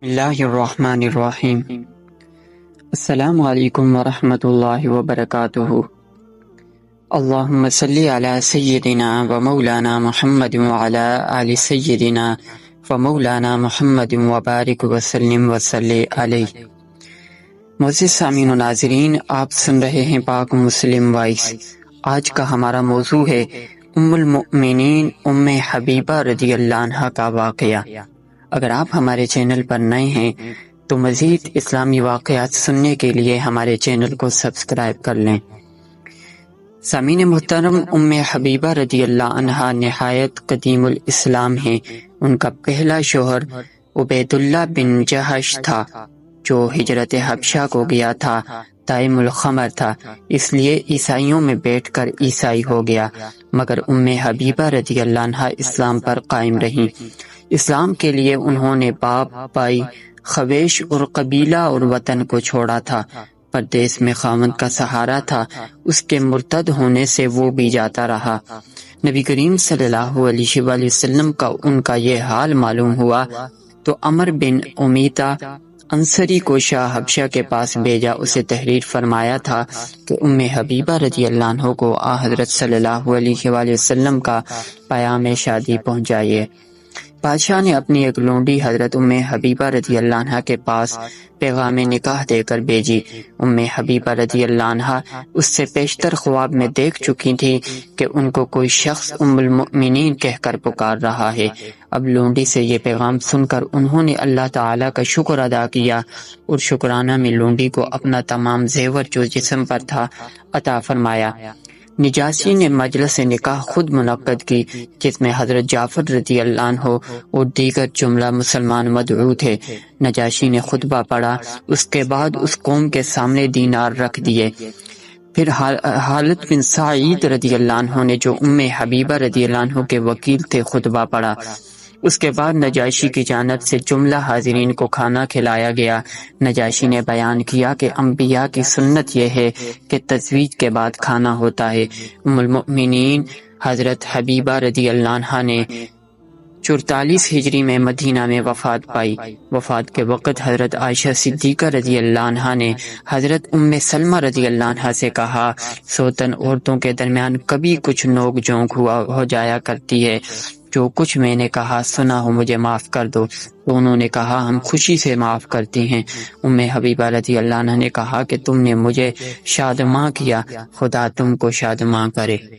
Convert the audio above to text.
اللہ الرحمن الرحیم۔ السلام علیکم ورحمۃ اللہ وبرکاتہ۔ اللہم صلی علی سیدنا و مولانا محمد وعلی آل سیدنا و مولانا محمد وبارک وسلم وصلی علیہ۔ معزز سامعین و ناظرین، آپ سن رہے ہیں پاک مسلم وائس۔ آج کا ہمارا موضوع ہے ام المؤمنین ام حبیبہ رضی اللہ عنہا کا واقعہ۔ اگر آپ ہمارے چینل پر نئے ہیں تو مزید اسلامی واقعات سننے کے لیے ہمارے چینل کو سبسکرائب کر لیں۔ سامعین محترم، ام حبیبہ رضی اللہ عنہا نہایت قدیم الاسلام ہیں۔ ان کا پہلا شوہر عبید اللہ بن جہش تھا جو ہجرت حبشہ کو گیا تھا، دائم الخمر تھا، اس لیے عیسائیوں میں بیٹھ کر عیسائی ہو گیا، مگر ام حبیبہ رضی اللہ عنہا اسلام پر قائم رہیں۔ اسلام کے لیے انہوں نے باپ، بھائی، خویش اور قبیلہ اور وطن کو چھوڑا تھا۔ پردیس میں خاوند کا سہارا تھا، اس کے مرتد ہونے سے وہ بھی جاتا رہا۔ نبی کریم صلی اللہ علیہ وآلہ وسلم کا ان کا یہ حال معلوم ہوا تو عمر بن امیتہ انصری کو شاہ حبشہ کے پاس بھیجا۔ اسے تحریر فرمایا تھا کہ ام حبیبہ رضی اللہ عنہ کو حضرت صلی اللہ علیہ وآلہ وسلم کا پیام شادی پہنچائیے۔ بادشاہ نے اپنی ایک لونڈی حضرت ام حبیبہ رضی اللہ عنہ کے پاس پیغام نکاح دے کر بھیجی۔ ام حبیبہ رضی اللہ عنہ اس سے پیشتر خواب میں دیکھ چکی تھی کہ ان کو کوئی شخص ام المؤمنین کہہ کر پکار رہا ہے۔ اب لونڈی سے یہ پیغام سن کر انہوں نے اللہ تعالیٰ کا شکر ادا کیا اور شکرانہ میں لونڈی کو اپنا تمام زیور جو جسم پر تھا عطا فرمایا۔ نجاشی نے مجلس نکاح خود منعقد کی جس میں حضرت جعفر رضی اللہ عنہ اور دیگر جملہ مسلمان مدعو تھے۔ نجاشی نے خطبہ پڑھا، اس کے بعد اس قوم کے سامنے دینار رکھ دیے۔ پھر حالد بن سعید رضی اللہ عنہ نے جو ام حبیبہ رضی اللہ عنہ کے وکیل تھے خطبہ پڑھا۔ اس کے بعد نجاشی کی جانب سے جملہ حاضرین کو کھانا کھلایا گیا۔ نجاشی نے بیان کیا کہ انبیاء کی سنت یہ ہے کہ تزویج کے بعد کھانا ہوتا ہے۔ ام المؤمنین حضرت حبیبہ رضی اللہ عنہا نے 44 ہجری میں مدینہ میں وفات پائی۔ وفات کے وقت حضرت عائشہ صدیقہ رضی اللہ عنہا نے حضرت ام سلمہ رضی اللہ عنہا سے کہا، سوتن عورتوں کے درمیان کبھی کچھ نوک جھونک ہو جایا کرتی ہے، جو کچھ میں نے کہا سنا ہو مجھے معاف کر دو۔ تو انہوں نے کہا ہم خوشی سے معاف کرتی ہیں۔ ام حبیبہ رضی اللہ عنہا نے کہا کہ تم نے مجھے شادماں کیا، خدا تم کو شادماں کرے۔